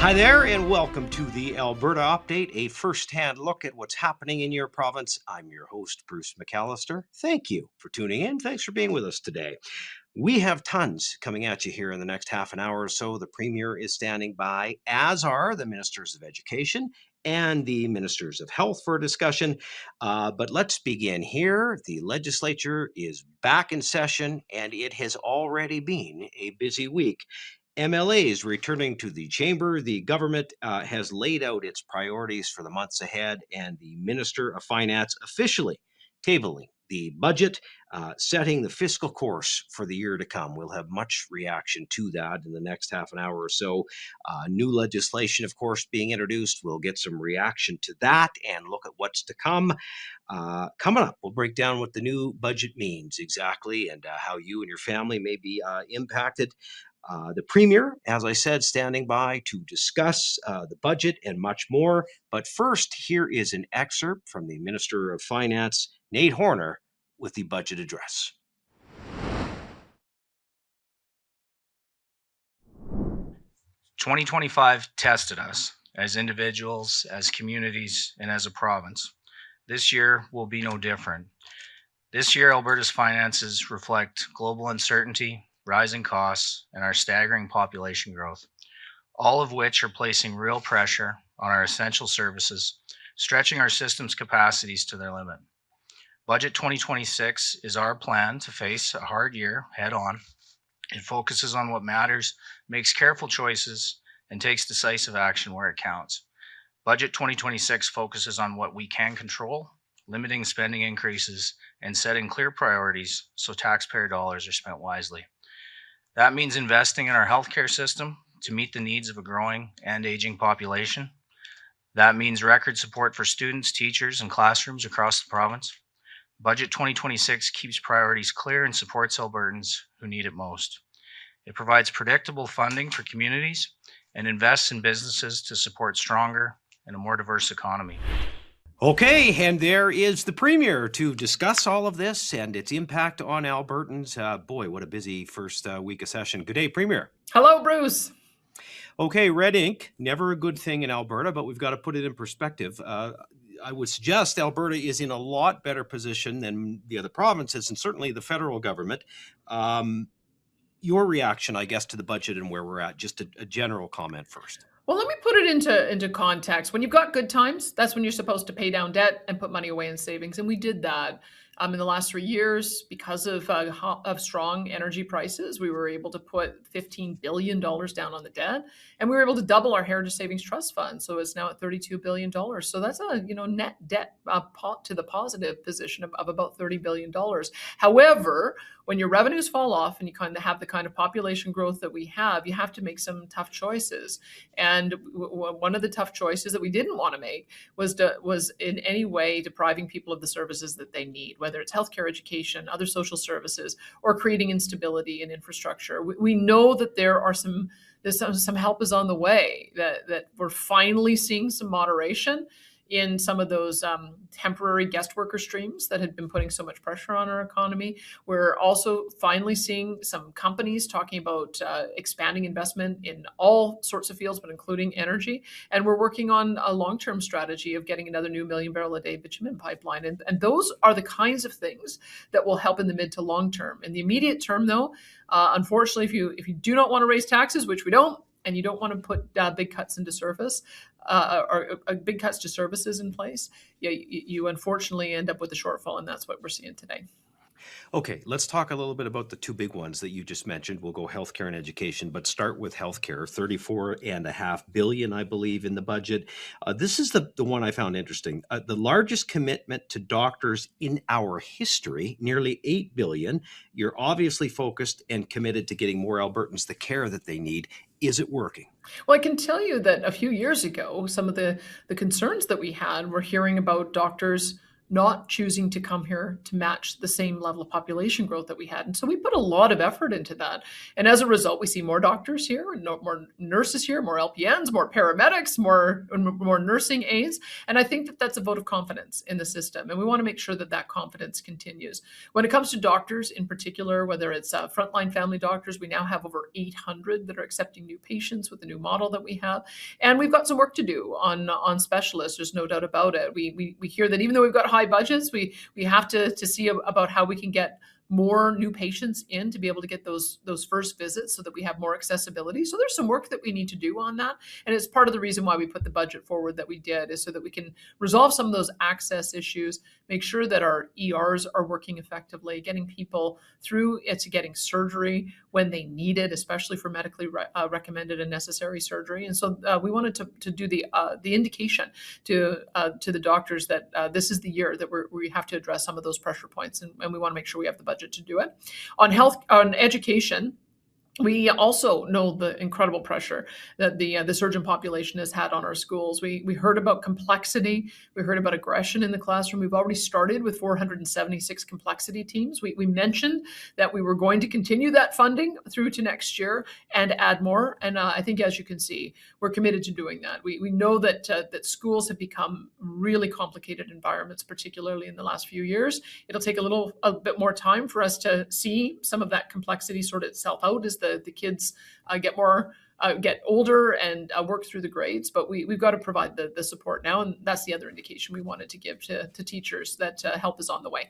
Hi there, and welcome to the Alberta Update, a first-hand look at what's happening in your province. I'm your host, Bruce McAllister. Thank you for tuning in. Thanks for being with us today. We have tons coming at you here in the next half an hour or so. The Premier is standing by, as are the Ministers of Education and the Ministers of Health for a discussion. But let's begin here. The legislature is back in session, and it has already been a busy week. MLAs returning to the chamber. The government has laid out its priorities for the months ahead, and the Minister of Finance officially tabling the budget, setting the fiscal course for the year to come. We'll have much reaction to that in the next half an hour or so. New legislation, of course, being introduced. We'll get some reaction to that and look at what's to come. Coming up, we'll break down what the new budget means exactly and how you and your family may be impacted. The Premier, as I said, standing by to discuss the budget and much more. But first, here is an excerpt from the Minister of Finance, Nate Horner, with the budget address. "2025 tested us as individuals, as communities, and as a province. This year will be no different. This year, Alberta's finances reflect global uncertainty, rising costs, and our staggering population growth, all of which are placing real pressure on our essential services, stretching our system's capacities to their limit. Budget 2026 is our plan to face a hard year head on. It focuses on what matters, makes careful choices, and takes decisive action where it counts. Budget 2026 focuses on what we can control, limiting spending increases, and setting clear priorities so taxpayer dollars are spent wisely. That means investing in our healthcare system to meet the needs of a growing and aging population. That means record support for students, teachers, and classrooms across the province. Budget 2026 keeps priorities clear and supports Albertans who need it most. It provides predictable funding for communities and invests in businesses to support stronger and a more diverse economy." Okay, and there is the Premier to discuss all of this and its impact on Albertans. Boy, what a busy first week of session. Good day, Premier. Hello, Bruce. Okay, red ink, never a good thing in Alberta, but we've got to put it in perspective. I would suggest Alberta is in a lot better position than the other provinces and certainly the federal government. Your reaction, I guess, to the budget and where we're at, just a general comment first. Well, let me put it into context. When you've got good times, that's when you're supposed to pay down debt and put money away in savings. And we did that in the last 3 years because of strong energy prices. We were able to put $15 billion down on the debt, and we were able to double our Heritage Savings Trust Fund. So it's now at $32 billion. So that's a net debt to the positive position of about $30 billion. However, when your revenues fall off and you kind of have the kind of population growth that we have, you have to make some tough choices. And one of the tough choices that we didn't want to make was in any way depriving people of the services that they need, whether it's healthcare, education, other social services, or creating instability in infrastructure. We know that there's some help is on the way, that we're finally seeing some moderation in some of those temporary guest worker streams that had been putting so much pressure on our economy. We're also finally seeing some companies talking about expanding investment in all sorts of fields, but including energy. And we're working on a long-term strategy of getting another new 1 million barrel a day bitumen pipeline. And those are the kinds of things that will help in the mid to long term. In the immediate term, though, unfortunately, if you do not want to raise taxes, which we don't, and you don't want to put big cuts into service or big cuts to services in place, you unfortunately end up with a shortfall, and that's what we're seeing today. Okay, let's talk a little bit about the two big ones that you just mentioned. We'll go healthcare and education, but start with healthcare. $34.5 billion, I believe, in the budget. This is the one I found interesting. The largest commitment to doctors in our history, nearly $8 billion. You're obviously focused and committed to getting more Albertans the care that they need. Is it working? Well, I can tell you that a few years ago, some of the concerns that we had were hearing about doctors not choosing to come here to match the same level of population growth that we had. And so we put a lot of effort into that. And as a result, we see more doctors here, and more nurses here, more LPNs, more paramedics, more nursing aides. And I think that that's a vote of confidence in the system. And we want to make sure that that confidence continues. When it comes to doctors in particular, whether it's frontline family doctors, we now have over 800 that are accepting new patients with the new model that we have. And we've got some work to do on specialists. There's no doubt about it. We hear that even though we've got high budgets, we have to see about how we can get more new patients in to be able to get those first visits so that we have more accessibility. So there's some work that we need to do on that. And it's part of the reason why we put the budget forward that we did, is so that we can resolve some of those access issues, make sure that our ERs are working effectively, getting people through to getting surgery when they need it, especially for medically recommended and necessary surgery. And so we wanted to do the indication to the doctors that this is the year that we have to address some of those pressure points, and we want to make sure we have the budget to do it. On education, we also know the incredible pressure that the surgeon population has had on our schools. We heard about complexity. We heard about aggression in the classroom. We've already started with 476 complexity teams. We mentioned that we were going to continue that funding through to next year and add more. And I think, as you can see, we're committed to doing that. We know that schools have become really complicated environments, particularly in the last few years. It'll take a bit more time for us to see some of that complexity sort itself out as the kids get older and work through the grades, but we've got to provide the support now, and that's the other indication we wanted to give to teachers that help is on the way.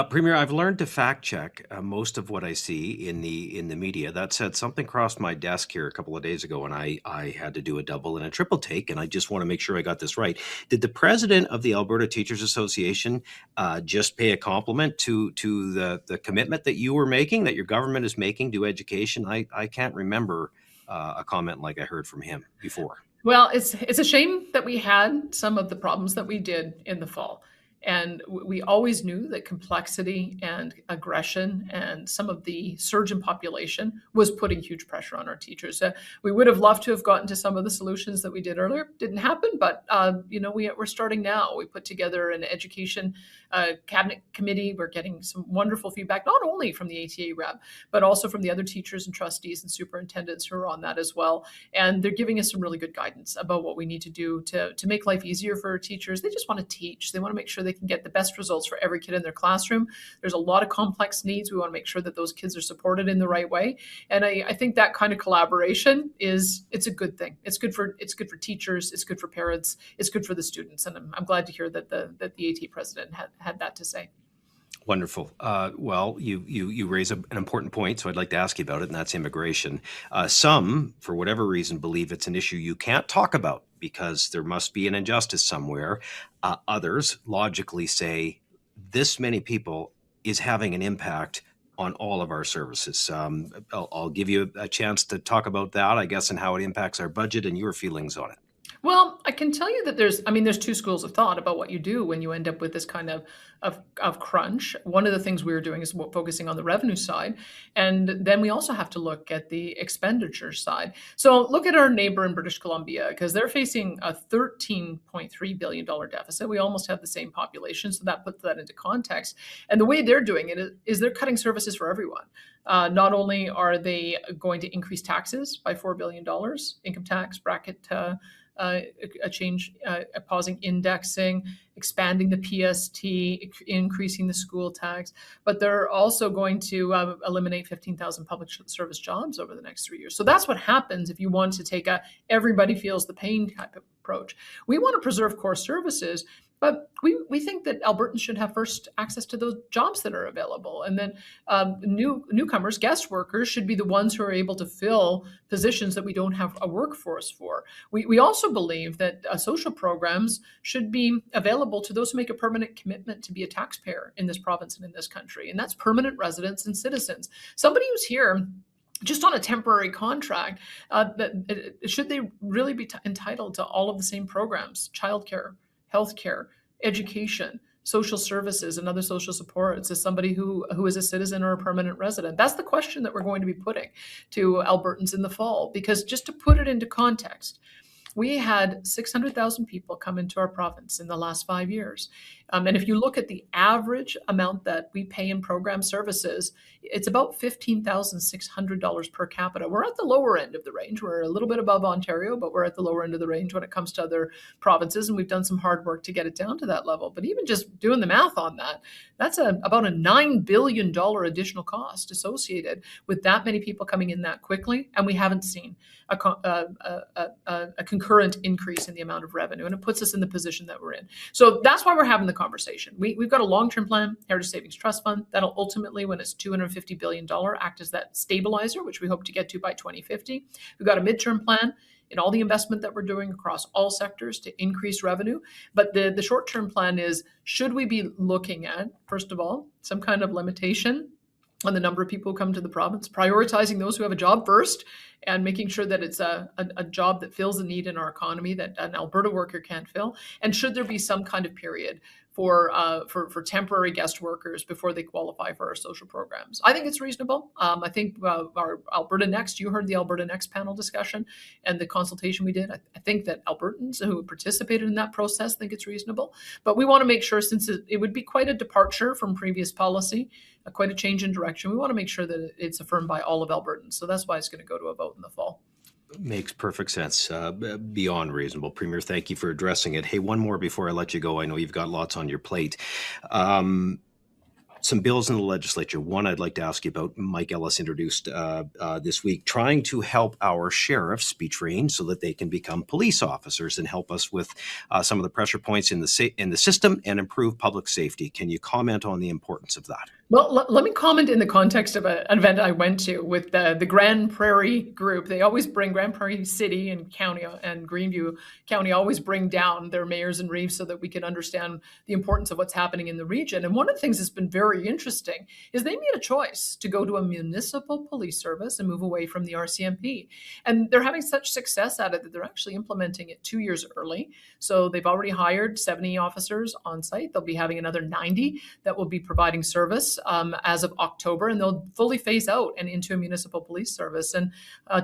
Premier, I've learned to fact check most of what I see in the media. That said, something crossed my desk here a couple of days ago, and I had to do a double and a triple take, and I just want to make sure I got this right. Did the president of the Alberta Teachers Association just pay a compliment to the commitment that you were making, that your government is making to education? I can't remember a comment like I heard from him before. Well, it's a shame that we had some of the problems that we did in the fall. And we always knew that complexity and aggression and some of the surgeon population was putting huge pressure on our teachers. We would have loved to have gotten to some of the solutions that we did earlier. Didn't happen, but we're starting now. We put together an education cabinet committee. We're getting some wonderful feedback, not only from the ATA rep, but also from the other teachers and trustees and superintendents who are on that as well. And they're giving us some really good guidance about what we need to do to make life easier for our teachers. They just want to teach. They want to make sure they can get the best results for every kid in their classroom. There's a lot of complex needs. We want to make sure that those kids are supported in the right way. And I think that kind of collaboration it's a good thing. It's good for teachers. It's good for parents. It's good for the students. And I'm glad to hear that the AT president had that to say. Wonderful. Well, you raise an important point, so I'd like to ask you about it, and that's immigration. Some, for whatever reason, believe it's an issue you can't talk about because there must be an injustice somewhere. Others logically say this many people is having an impact on all of our services. I'll give you a chance to talk about that, I guess, and how it impacts our budget and your feelings on it. Well, I can tell you that there's two schools of thought about what you do when you end up with this kind of crunch. One of the things we were doing is focusing on the revenue side. And then we also have to look at the expenditure side. So look at our neighbor in British Columbia, because they're facing a $13.3 billion deficit. We almost have the same population. So that puts that into context. And the way they're doing it is they're cutting services for everyone. Not only are they going to increase taxes by $4 billion, income tax bracket a change, pausing indexing, expanding the PST, increasing the school tax, but they're also going to eliminate 15,000 public service jobs over the next 3 years. So that's what happens if you want to take a everybody feels the pain type of approach. We want to preserve core services, but we think that Albertans should have first access to those jobs that are available. And then newcomers, guest workers, should be the ones who are able to fill positions that we don't have a workforce for. We also believe that social programs should be available to those who make a permanent commitment to be a taxpayer in this province and in this country. And that's permanent residents and citizens. Somebody who's here just on a temporary contract, should they really be entitled to all of the same programs, childcare, healthcare, education, social services, and other social supports as somebody who is a citizen or a permanent resident? That's the question that we're going to be putting to Albertans in the fall, because just to put it into context, We had 600,000 people come into our province in the last 5 years. And if you look at the average amount that we pay in program services, it's about $15,600 per capita. We're at the lower end of the range. We're a little bit above Ontario, but we're at the lower end of the range when it comes to other provinces. And we've done some hard work to get it down to that level. But even just doing the math on that, that's about a $9 billion additional cost associated with that many people coming in that quickly. And we haven't seen a concurrent increase in the amount of revenue, and it puts us in the position that we're in. So that's why we're having the conversation. We've got a long-term plan, Heritage Savings Trust Fund, that'll ultimately, when it's $250 billion, act as that stabilizer, which we hope to get to by 2050. We've got a midterm plan in all the investment that we're doing across all sectors to increase revenue. But the short-term plan is, should we be looking at, first of all, some kind of limitation on the number of people who come to the province, prioritizing those who have a job first, and making sure that it's a job that fills a need in our economy that an Alberta worker can't fill? And should there be some kind of period for temporary guest workers before they qualify for our social programs? I think it's reasonable. I think our Alberta Next, you heard the Alberta Next panel discussion and the consultation we did. I think that Albertans who participated in that process think it's reasonable. But we want to make sure, since it would be quite a departure from previous policy, quite a change in direction, we want to make sure that it's affirmed by all of Albertans. So that's why it's going to go to a vote in the fall. Makes perfect sense. Beyond reasonable. Premier, thank you for addressing it. Hey, one more before I let you go. I know you've got lots on your plate. Some bills in the legislature. One I'd like to ask you about, Mike Ellis introduced this week, trying to help our sheriffs be trained so that they can become police officers and help us with some of the pressure points in the system and improve public safety. Can you comment on the importance of that? Well, let me comment in the context of an event I went to with the Grand Prairie group. They always bring Grand Prairie City and County and Greenview County always bring down their mayors and reeves so that we can understand the importance of what's happening in the region. And one of the things that's been very interesting is they made a choice to go to a municipal police service and move away from the RCMP. And they're having such success at it that they're actually implementing it 2 years early. So they've already hired 70 officers on site. They'll be having another 90 that will be providing service as of October, and they'll fully phase out and into a municipal police service. And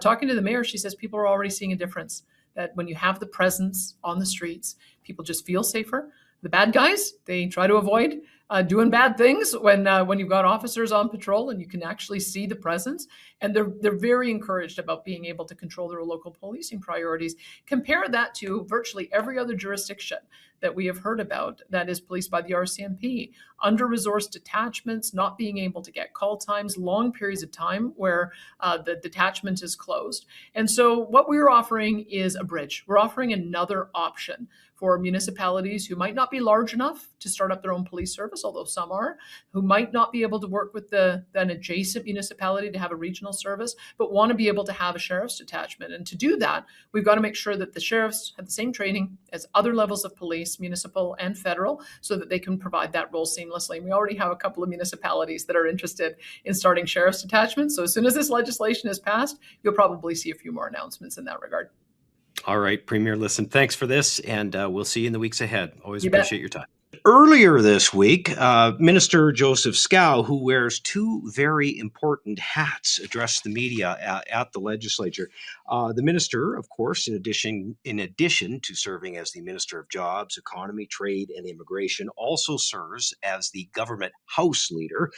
talking to the mayor, she says people are already seeing a difference, that when you have the presence on the streets, people just feel safer. The bad guys, they try to avoid doing bad things when you've got officers on patrol and you can actually see the presence. And they're very encouraged about being able to control their local policing priorities. Compare that to virtually every other jurisdiction that we have heard about that is policed by the RCMP. Under-resourced detachments, not being able to get call times, long periods of time where the detachment is closed. And so what we're offering is a bridge. We're offering another option for municipalities who might not be large enough to start up their own police service, although some are, who might not be able to work with an adjacent municipality to have a regional service, but want to be able to have a sheriff's detachment. And to do that, we've got to make sure that the sheriffs have the same training as other levels of police, municipal and federal, so that they can provide that role seamlessly. And we already have a couple of municipalities that are interested in starting sheriff's detachments. So as soon as this legislation is passed, you'll probably see a few more announcements in that regard. All right, Premier, listen, thanks for this, and we'll see you in the weeks ahead. Always appreciate your time. Earlier this week, Minister Joseph Scow, who wears two very important hats, addressed the media at the legislature. The minister, of course, in addition to serving as the Minister of Jobs, Economy, Trade, and Immigration, also serves as the government House Leader.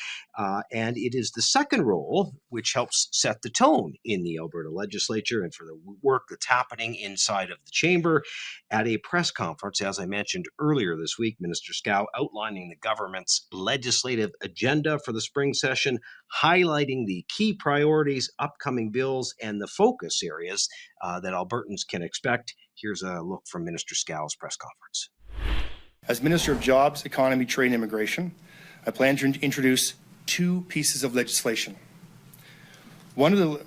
And it is the second role which helps set the tone in the Alberta legislature and for the work that's happening inside of the chamber. At a press conference, as I mentioned earlier this week, Minister Scow outlining the government's legislative agenda for the spring session, highlighting the key priorities, upcoming bills, and the focus areas that Albertans can expect. Here's a look from Minister Scow's press conference. As Minister of Jobs, Economy, Trade, and Immigration, I plan to introduce two pieces of legislation. One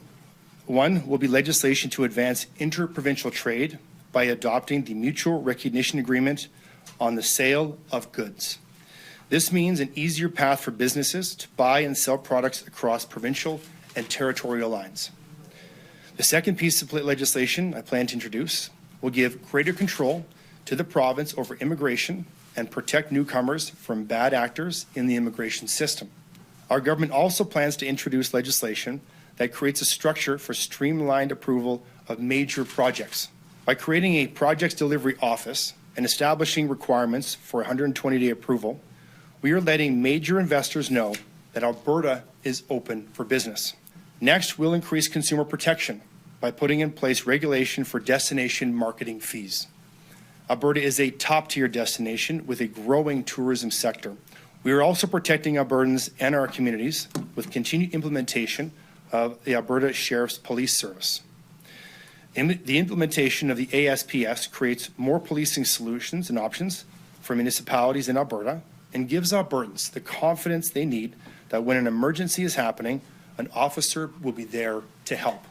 will be legislation to advance interprovincial trade by adopting the Mutual Recognition Agreement on the sale of goods. This means an easier path for businesses to buy and sell products across provincial and territorial lines. The second piece of legislation I plan to introduce will give greater control to the province over immigration and protect newcomers from bad actors in the immigration system. Our government also plans to introduce legislation that creates a structure for streamlined approval of major projects. By creating a projects delivery office and establishing requirements for 120-day approval, we are letting major investors know that Alberta is open for business. Next, we'll increase consumer protection by putting in place regulation for destination marketing fees. Alberta is a top-tier destination with a growing tourism sector. We are also protecting Albertans and our communities with continued implementation of the Alberta Sheriff's Police Service. The implementation of the ASPS creates more policing solutions and options for municipalities in Alberta and gives Albertans the confidence they need that when an emergency is happening, an officer will be there to help.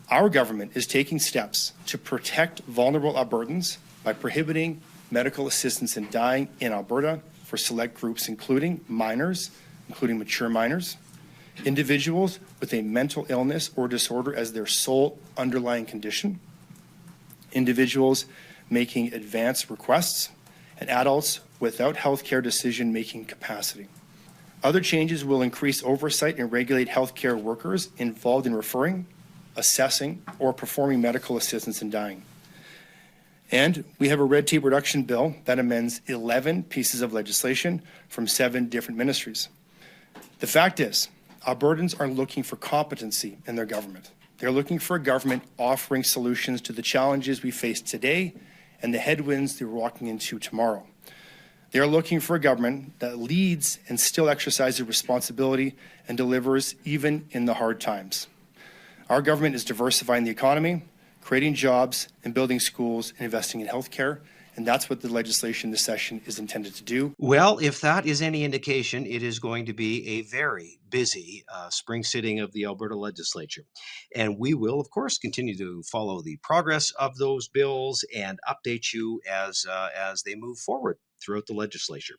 Our government is taking steps to protect vulnerable Albertans by prohibiting medical assistance in dying in Alberta for select groups, including minors, including mature minors, individuals with a mental illness or disorder as their sole underlying condition, individuals making advance requests, and adults without healthcare decision-making capacity. Other changes will increase oversight and regulate healthcare workers involved in referring, assessing, or performing medical assistance in dying. And we have a red tape reduction bill that amends 11 pieces of legislation from 7 different ministries. The fact is, Albertans are looking for competency in their government. They're looking for a government offering solutions to the challenges we face today and the headwinds they're walking into tomorrow. They're looking for a government that leads and still exercises responsibility and delivers even in the hard times. Our government is diversifying the economy, creating jobs, and building schools and investing in healthcare. And that's what the legislation this session is intended to do. Well, if that is any indication, it is going to be a very busy spring sitting of the Alberta legislature. And we will, of course, continue to follow the progress of those bills and update you as they move forward throughout the legislature.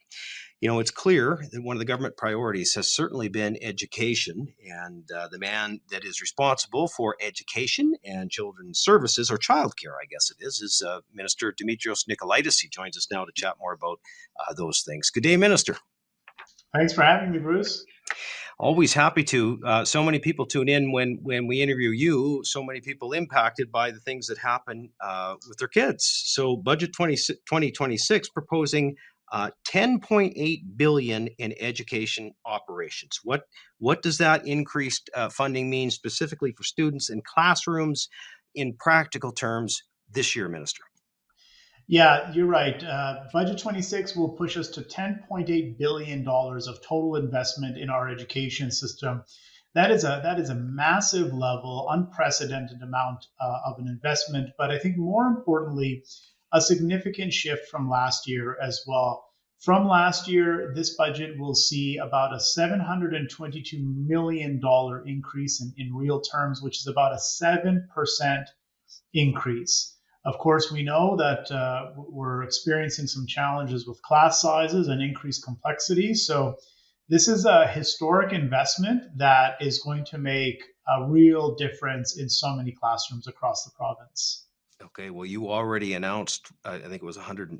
You know, it's clear that one of the government priorities has certainly been education, and the man that is responsible for education and children's services, or childcare, I guess it is Minister Dimitrios Nicolaitis. He joins us now to chat more about those things. Good day, Minister. Thanks for having me, Bruce. Always happy to. So many people tune in when we interview you. So many people impacted by the things that happen with their kids. So Budget 2026 proposing $10.8 billion in education operations. What does that increased funding mean specifically for students in classrooms in practical terms this year, Minister? Yeah, you're right. Budget 26 will push us to $10.8 billion of total investment in our education system. That is a massive level, unprecedented amount of an investment, but I think more importantly, a significant shift from last year as well. From last year, this budget will see about a $722 million increase in real terms, which is about a 7% increase. Of course, we know that we're experiencing some challenges with class sizes and increased complexity. So this is a historic investment that is going to make a real difference in so many classrooms across the province. Okay, well, you already announced, I think it was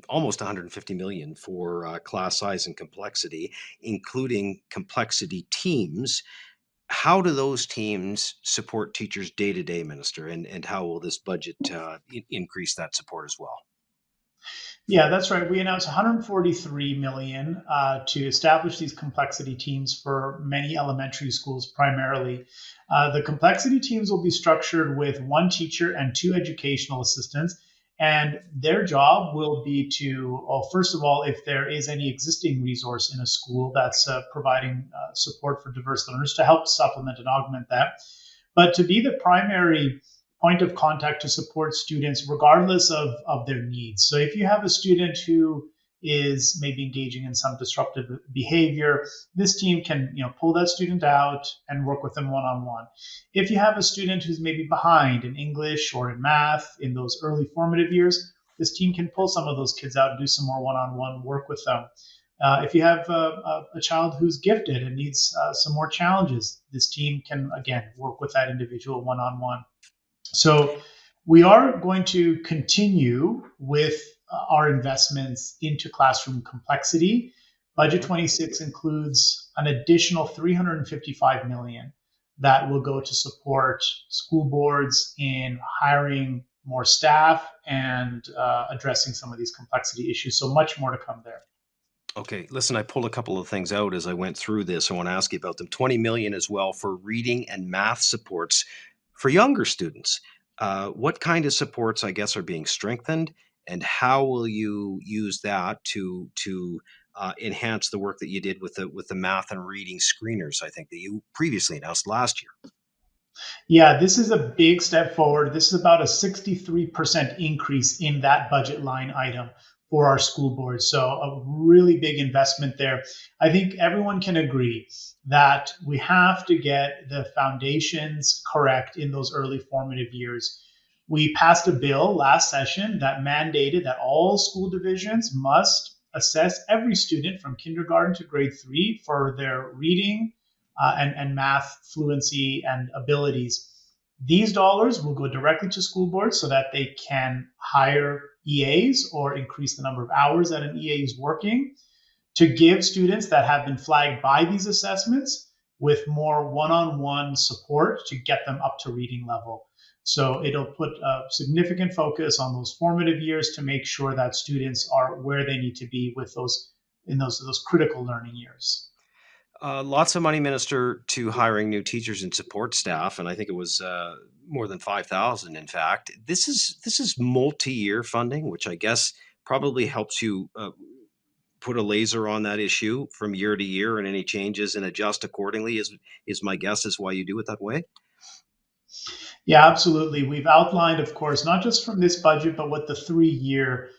almost 150 million for class size and complexity, including complexity teams. How do those teams support teachers day to day, Minister, and how will this budget increase that support as well? Yeah, that's right. We announced 143 million to establish these complexity teams for many elementary schools primarily. The complexity teams will be structured with 1 teacher and 2 educational assistants. And their job will be to, well, first of all, if there is any existing resource in a school that's providing support for diverse learners, to help supplement and augment that, but to be the primary point of contact to support students regardless of their needs. So if you have a student who is maybe engaging in some disruptive behavior, this team can pull that student out and work with them one-on-one. If you have a student who's maybe behind in English or in math in those early formative years, this team can pull some of those kids out and do some more one-on-one work with them. If you have a child who's gifted and needs some more challenges, this team can, again, work with that individual one-on-one. So we are going to continue with our investments into classroom complexity. Budget 26 includes an additional 355 million that will go to support school boards in hiring more staff, and addressing some of these complexity issues. So much more to come there. Okay, listen, I pulled a couple of things out as I went through this. I want to ask you about them. 20 million as well for reading and math supports for younger students. What kind of supports, I guess, are being strengthened, and how will you use that to enhance the work that you did with the math and reading screeners? I think that you previously announced last year. Yeah, this is a big step forward. This is about a 63% increase in that budget line item for our school board. So a really big investment there. I think everyone can agree that we have to get the foundations correct in those early formative years. We passed a bill last session that mandated that all school divisions must assess every student from kindergarten to grade 3 for their reading and math fluency and abilities. These dollars will go directly to school boards so that they can hire EAs or increase the number of hours that an EA is working to give students that have been flagged by these assessments with more one-on-one support to get them up to reading level. So it'll put a significant focus on those formative years to make sure that students are where they need to be with those critical learning years. Lots of money, Minister, to hiring new teachers and support staff, and I think it was more than 5,000. In fact, this is multi-year funding, which I guess probably helps you put a laser on that issue from year to year, and any changes and adjust accordingly. Is my guess is why you do it that way. Yeah, absolutely. We've outlined, of course, not just from this budget, but what the 3-year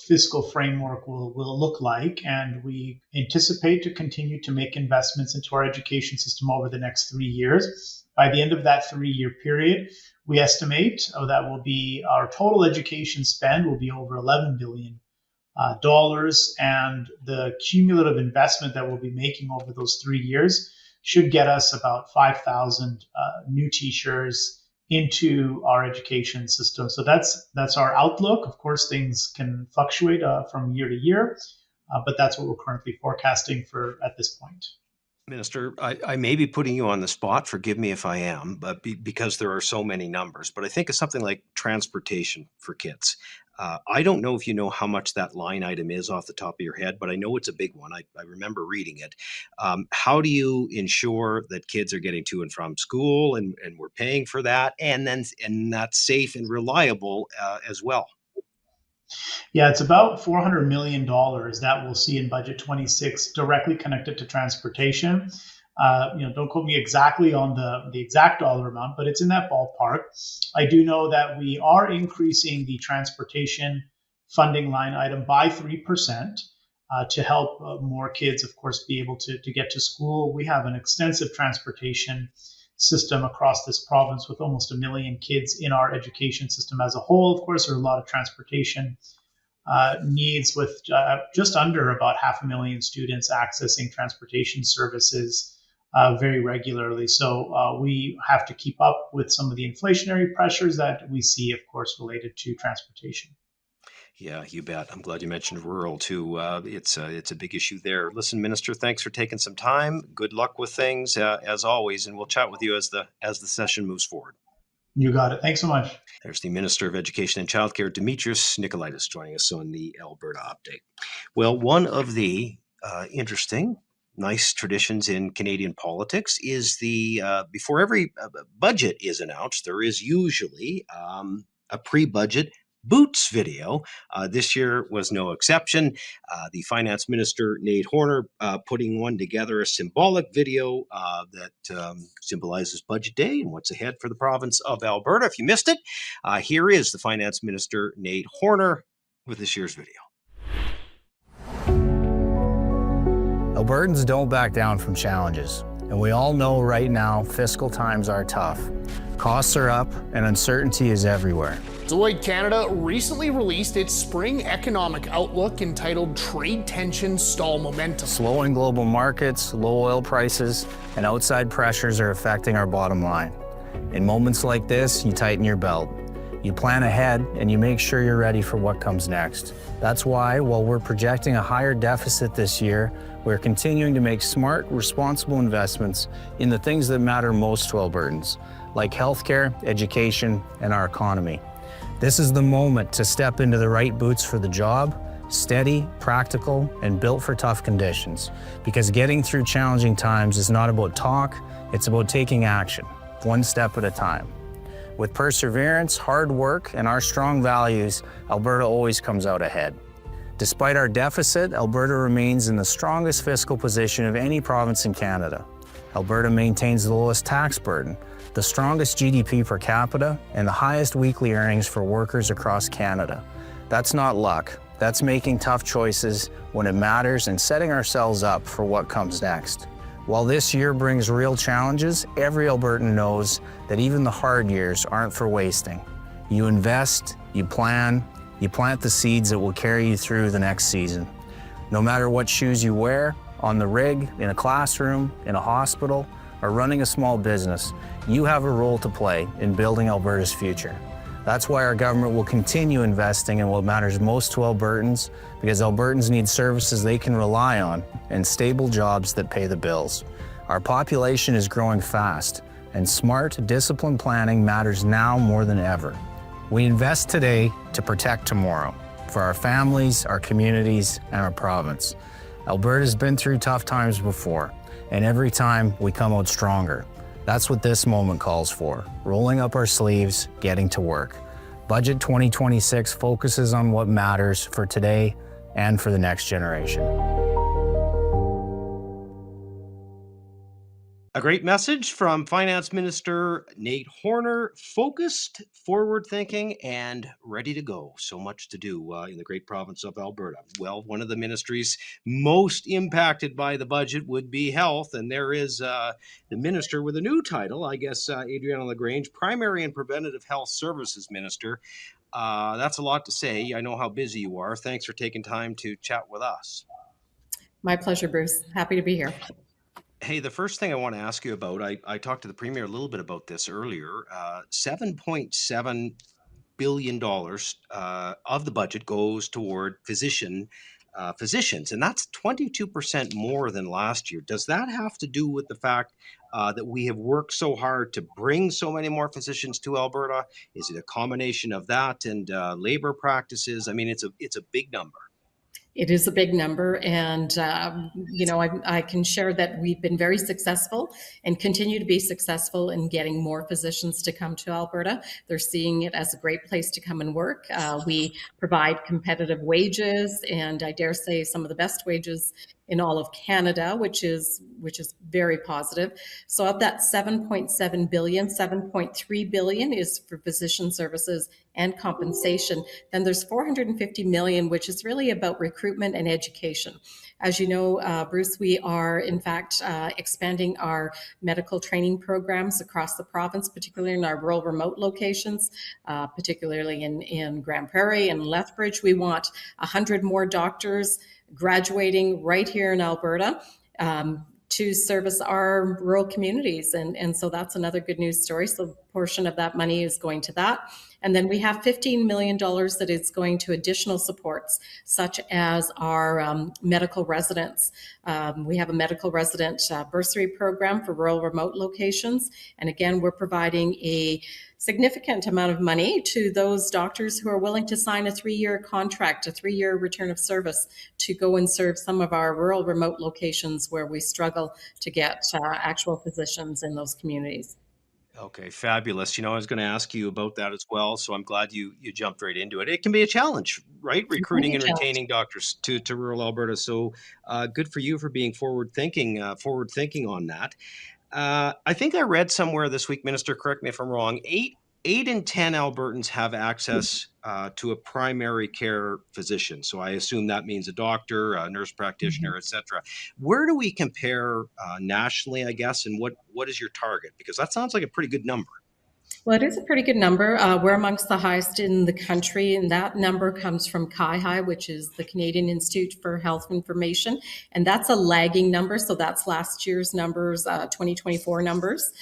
fiscal framework will look like. And we anticipate to continue to make investments into our education system over the next 3 years. By the end of that 3-year period, we estimate that will be our total education spend will be over $11 billion. And the cumulative investment that we'll be making over those 3 years should get us about 5,000 new teachers into our education system. So that's our outlook. Of course, things can fluctuate from year to year, but that's what we're currently forecasting for at this point. Minister, I may be putting you on the spot, forgive me if I am, but because there are so many numbers, but I think of something like transportation for kids. I don't know if you know how much that line item is off the top of your head, but I know it's a big one. I remember reading it. How do you ensure that kids are getting to and from school and we're paying for that, and that's safe and reliable as well? Yeah, it's about $400 million that we'll see in budget 26 directly connected to transportation. Don't quote me exactly on the exact dollar amount, but it's in that ballpark. I do know that we are increasing the transportation funding line item by 3% to help more kids, of course, be able to get to school. We have an extensive transportation system across this province with almost 1 million kids in our education system as a whole. Of course, there are a lot of transportation needs with just under about 500,000 students accessing transportation services very regularly. So we have to keep up with some of the inflationary pressures that we see, of course, related to transportation. Yeah, you bet. I'm glad you mentioned rural too. It's a big issue there. Listen, Minister, thanks for taking some time. Good luck with things as always, and we'll chat with you as the session moves forward. You got it. Thanks so much. There's the Minister of Education and Childcare, Demetrius Nicolaitis, joining us on the Alberta Update. Well, one of the interesting, nice traditions in Canadian politics is the before every budget is announced, there is usually a pre-budget Boots video. This year was no exception. The Finance Minister, Nate Horner, putting one together, a symbolic video that symbolizes Budget Day and what's ahead for the province of Alberta. If you missed it, here is the Finance Minister, Nate Horner, with this year's video. Albertans don't back down from challenges, and we all know right now fiscal times are tough. Costs are up and uncertainty is everywhere. Deloitte Canada recently released its spring economic outlook entitled Trade Tensions Stall Momentum. Slowing global markets, low oil prices, and outside pressures are affecting our bottom line. In moments like this, you tighten your belt. You plan ahead and you make sure you're ready for what comes next. That's why, while we're projecting a higher deficit this year, we're continuing to make smart, responsible investments in the things that matter most to Albertans, like healthcare, education, and our economy. This is the moment to step into the right boots for the job, steady, practical, and built for tough conditions. Because getting through challenging times is not about talk, it's about taking action, one step at a time. With perseverance, hard work, and our strong values, Alberta always comes out ahead. Despite our deficit, Alberta remains in the strongest fiscal position of any province in Canada. Alberta maintains the lowest tax burden, the strongest GDP per capita, and the highest weekly earnings for workers across Canada. That's not luck. That's making tough choices when it matters and setting ourselves up for what comes next. While this year brings real challenges, every Albertan knows that even the hard years aren't for wasting. You invest, you plan, you plant the seeds that will carry you through the next season. No matter what shoes you wear, on the rig, in a classroom, in a hospital, or running a small business, you have a role to play in building Alberta's future. That's why our government will continue investing in what matters most to Albertans, because Albertans need services they can rely on and stable jobs that pay the bills. Our population is growing fast, and smart, disciplined planning matters now more than ever. We invest today to protect tomorrow, for our families, our communities, and our province. Alberta's been through tough times before, and every time we come out stronger. That's what this moment calls for, rolling up our sleeves, getting to work. Budget 2026 focuses on what matters for today and for the next generation. A great message from Finance Minister Nate Horner, focused, forward-thinking, and ready to go. So much to do in the great province of Alberta. Well, one of the ministries most impacted by the budget would be health, and there is the minister with a new title, I guess, Adriana LaGrange, Primary and Preventative Health Services Minister. That's a lot to say. I know how busy you are. Thanks for taking time to chat with us. My pleasure, Bruce. Happy to be here. Hey, the first thing I want to ask you about, I talked to the Premier a little bit about this earlier. $7.7 billion of the budget goes toward physicians, and that's 22% more than last year. Does that have to do with the fact that we have worked so hard to bring so many more physicians to Alberta? Is it a combination of that and labor practices? I mean, it's a big number. It is a big number, and I can share that we've been very successful and continue to be successful in getting more physicians to come to Alberta. They're seeing it as a great place to come and work. We provide competitive wages, and I dare say some of the best wages in all of Canada, which is very positive. So of that 7.7 billion, 7.3 billion is for physician services and compensation. Then there's 450 million, which is really about recruitment and education. As you know, Bruce, we are in fact expanding our medical training programs across the province, particularly in our rural remote locations, particularly in Grand Prairie and Lethbridge. We want 100 more doctors graduating right here in Alberta to service our rural communities. And so that's another good news story. So a portion of that money is going to that. And then we have $15 million that is going to additional supports, such as our medical residents. We have a medical resident bursary program for rural remote locations. And again, we're providing a significant amount of money to those doctors who are willing to sign a 3-year contract, a 3-year return of service to go and serve some of our rural remote locations where we struggle to get actual physicians in those communities. Okay, fabulous. I was going to ask you about that as well, so I'm glad you jumped right into it. It can be a challenge, right? Recruiting and retaining doctors to rural Alberta. So good for you for being forward thinking on that. I think I read somewhere this week, Minister, correct me if I'm wrong, 8 in 10 Albertans have access to a primary care physician. So I assume that means a doctor, a nurse practitioner, et cetera. Where do we compare nationally, I guess, and what is your target? Because that sounds like a pretty good number. Well, it is a pretty good number. We're amongst the highest in the country, and that number comes from CIHI, which is the Canadian Institute for Health Information, and that's a lagging number, so that's last year's numbers, 2024 numbers.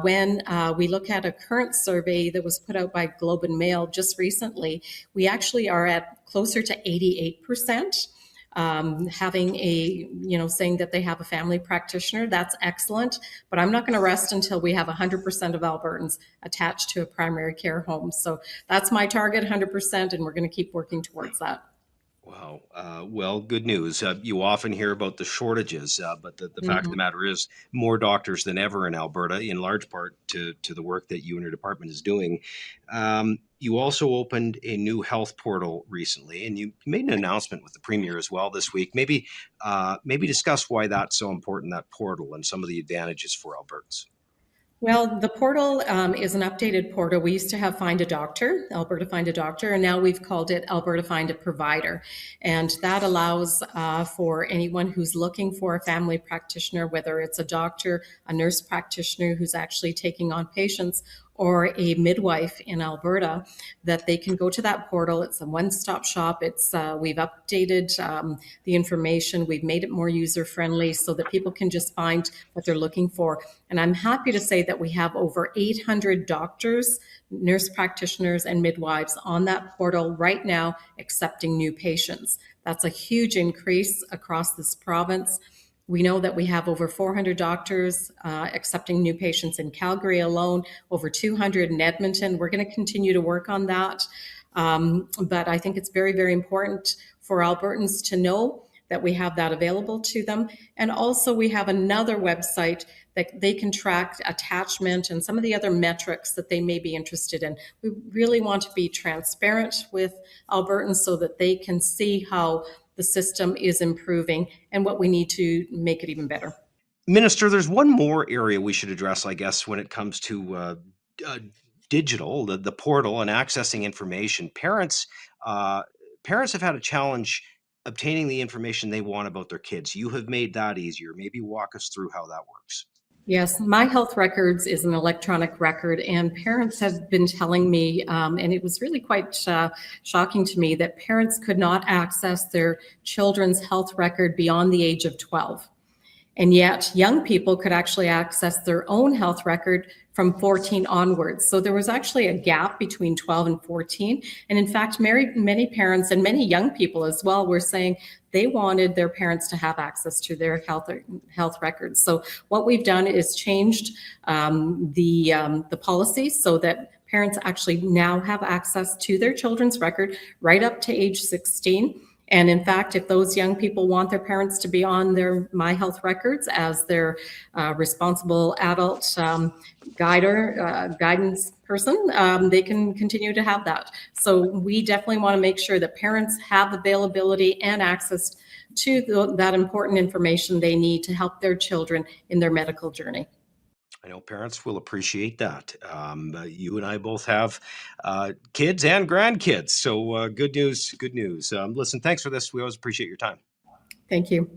When we look at a current survey that was put out by Globe and Mail just recently, we actually are at closer to 88%. having saying that they have a family practitioner, that's excellent. But I'm not going to rest until we have 100% of Albertans attached to a primary care home. So that's my target, 100%, and we're going to keep working towards that. Wow. Well, good news. You often hear about the shortages, but the fact of the matter is more doctors than ever in Alberta, in large part to the work that you and your department is doing. You also opened a new health portal recently, and you made an announcement with the Premier as well this week. Maybe discuss why that's so important, that portal, and some of the advantages for Albertans. Well, the portal is an updated portal. We used to have Find a Doctor, Alberta Find a Doctor, and now we've called it Alberta Find a Provider. And that allows for anyone who's looking for a family practitioner, whether it's a doctor, a nurse practitioner who's actually taking on patients, or a midwife in Alberta, that they can go to that portal. It's a one-stop shop. We've updated the information. We've made it more user-friendly so that people can just find what they're looking for. And I'm happy to say that we have over 800 doctors, nurse practitioners, and midwives on that portal right now accepting new patients. That's a huge increase across this province. We know that we have over 400 doctors accepting new patients in Calgary alone, over 200 in Edmonton. We're going to continue to work on that. But I think it's very, very important for Albertans to know that we have that available to them. And also we have another website that they can track attachment and some of the other metrics that they may be interested in. We really want to be transparent with Albertans so that they can see how the system is improving and what we need to make it even better. Minister, there's one more area we should address, I guess, when it comes to digital, the portal, and accessing information. Parents have had a challenge obtaining the information they want about their kids. You have made that easier. Maybe walk us through how that works. Yes, My Health Records is an electronic record, and parents have been telling me, and it was really quite shocking to me, that parents could not access their children's health record beyond the age of 12. And yet young people could actually access their own health record from 14 onwards. So there was actually a gap between 12 and 14. And in fact, many parents and many young people as well were saying they wanted their parents to have access to their health records. So what we've done is changed the policy so that parents actually now have access to their children's record right up to age 16. And in fact, if those young people want their parents to be on their My Health Records as their responsible adult guidance person, they can continue to have that. So we definitely want to make sure that parents have availability and access to that important information they need to help their children in their medical journey. I know parents will appreciate that. You and I both have kids and grandkids, so good news, good news. Listen, thanks for this. We always appreciate your time. Thank you.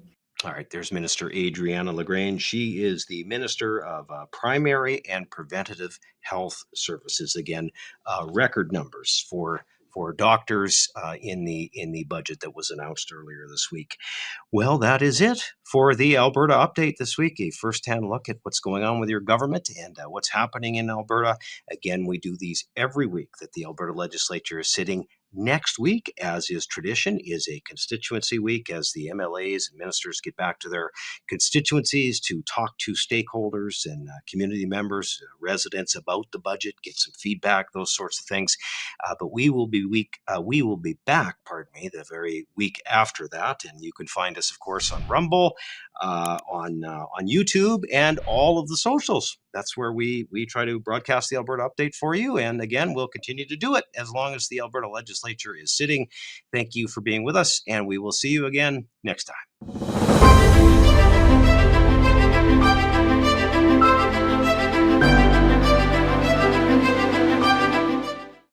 All right, there's Minister Adriana LaGrange. She is the Minister of Primary and Preventative Health Services. Again, record numbers for doctors in the budget that was announced earlier this week. Well, that is it for the Alberta Update this week, a first-hand look at what's going on with your government and what's happening in Alberta. Again, we do these every week that the Alberta Legislature is sitting. Next week, as is tradition, is a constituency week as the MLAs and ministers get back to their constituencies to talk to stakeholders and community members, residents about the budget, get some feedback, those sorts of things. But we will be back, the very week after that. And you can find us, of course, on Rumble, on YouTube, and all of the socials. That's where we try to broadcast the Alberta Update for you. And again, we'll continue to do it as long as the Alberta Legislature is sitting. Thank you for being with us, and we will see you again next time.